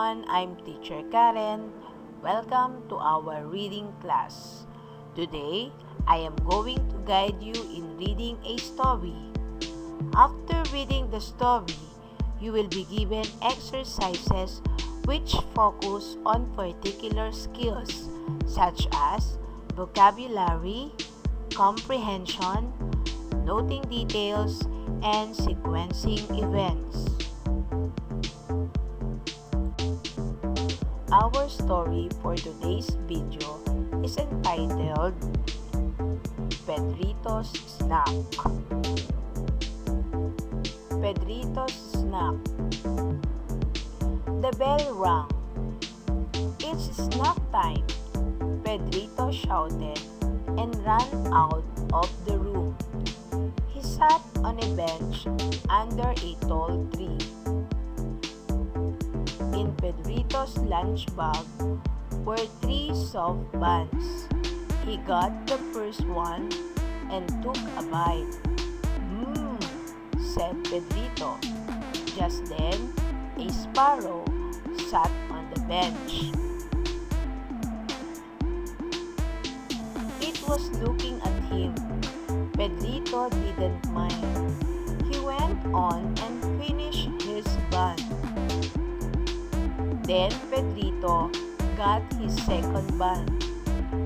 everyone, I'm Teacher Karen. Welcome to our reading class. Today, I am going to guide you in reading a story. After reading the story, you will be given exercises which focus on particular skills such as vocabulary, comprehension, noting details, and sequencing events. Our story for today's video is entitled Pedrito's Snack. Pedrito's Snack. The bell rang. It's snack time, Pedrito shouted and ran out of the room. He sat on a bench under a tall tree. In Pedrito's lunch bag were 3 soft buns. He got the first one and took a bite. Said Pedrito. Just then, a sparrow sat on the bench. It was looking at him. Pedrito didn't mind. He went on and finished his bun. Then Petrito got his second bun.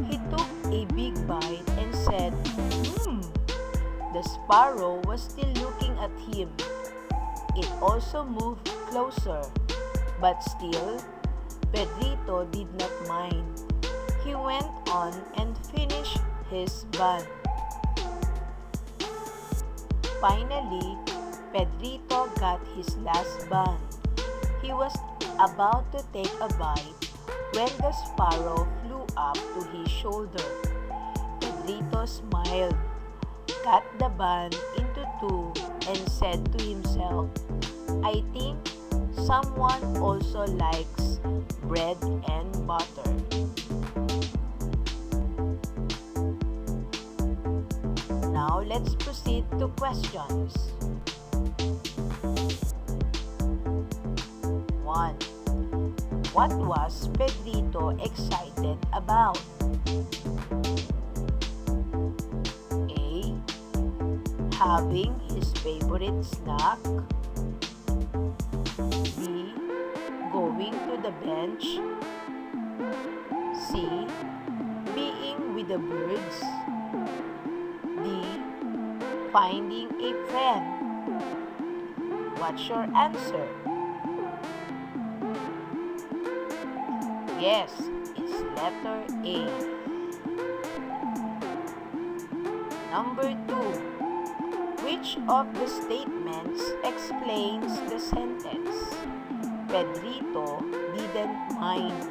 He took a big bite and said, The sparrow was still looking at him. It also moved closer, but still, Pedrito did not mind. He went on and finished his bun. Finally, Pedrito got his last bun. He was about to take a bite when the sparrow flew up to his shoulder. Pedrito smiled, cut the bun into 2, and said to himself, I think someone also likes bread and butter. Now let's proceed to questions. 1. What was Pedrito excited about? A. Having his favorite snack. B. Going to the bench. C. Being with the birds. D. Finding a friend. What's your answer? Yes, it's letter A. Number 2. Which of the statements explains the sentence? Pedrito didn't mind.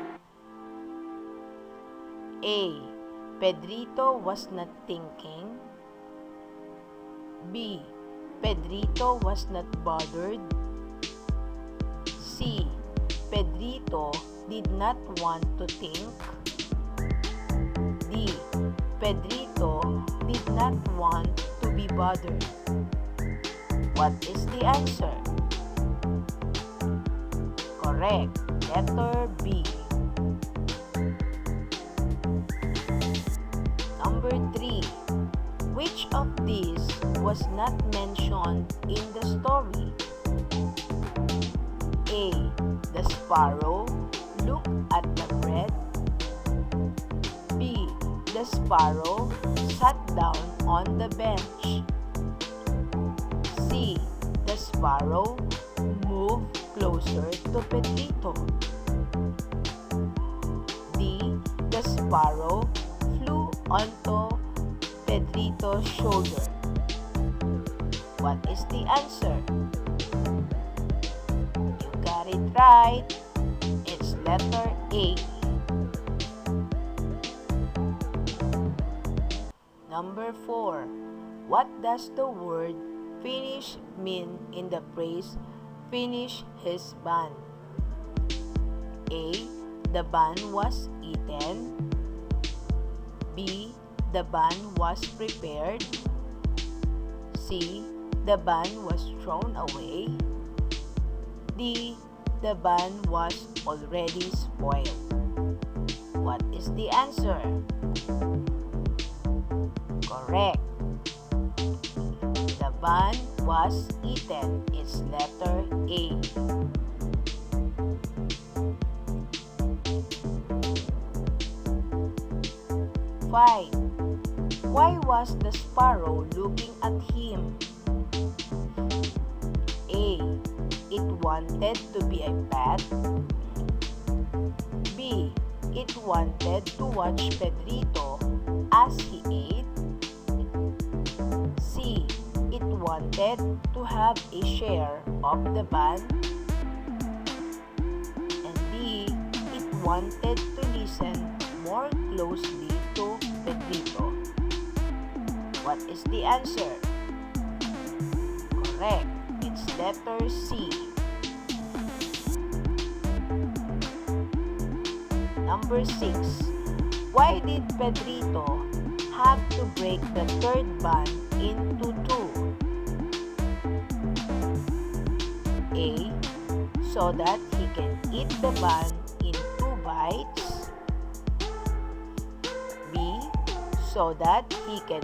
A. Pedrito was not thinking. B. Pedrito was not bothered. C. Pedrito did not want to think. D. Pedrito did not want to be bothered. What is the answer? Correct. Letter B. Number 3. Which of these was not mentioned in the story? A. The sparrow looked at the bread. B. The sparrow sat down on the bench. C. The sparrow moved closer to Petrito. D. The sparrow flew onto Pedrito's shoulder. What is the answer? You got it right. It's letter A. Number 4. What does the word finish mean in the phrase finish his bun? A. The bun was eaten. B. The bun was prepared. C. The bun was thrown away. D. the bun was already spoiled? What is the answer? Correct. The bun was eaten. It's letter A. Fine. Why was the sparrow looking at him? A. It wanted to be a pet. B. It wanted to watch Pedrito as he ate. C. It wanted to have a share of the bun. And D. It wanted to listen more closely to Petrito. What is the answer? Correct. It's letter C. Number 6. Why did Petrito have to break the third bun into 2? A. So that he can eat the bun in 2 bites. B. So that he can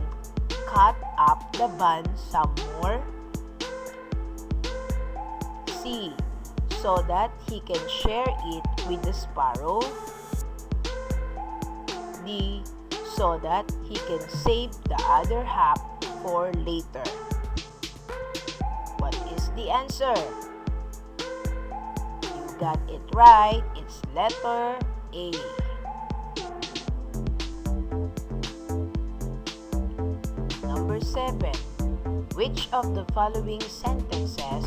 cut up the bun some more. C. So that he can share it with the sparrow. D. So that he can save the other half for later. What is the answer? You got it right. It's letter A. Number 7. Which of the following sentences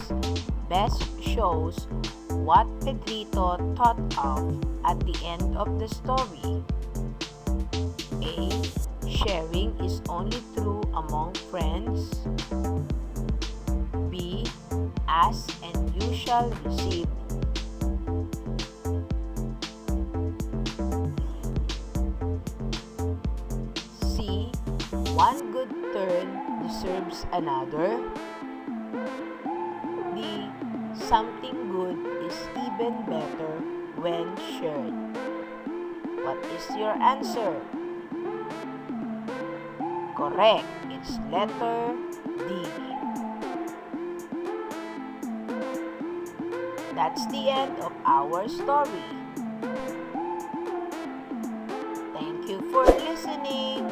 best shows what Pedrito thought of at the end of the story? A. Sharing is only true among friends. B. Ask and you shall receive. C. One good turn deserves another. D. Something good is even better when shared. What is your answer? Correct. It's letter D. That's the end of our story. Thank you for listening.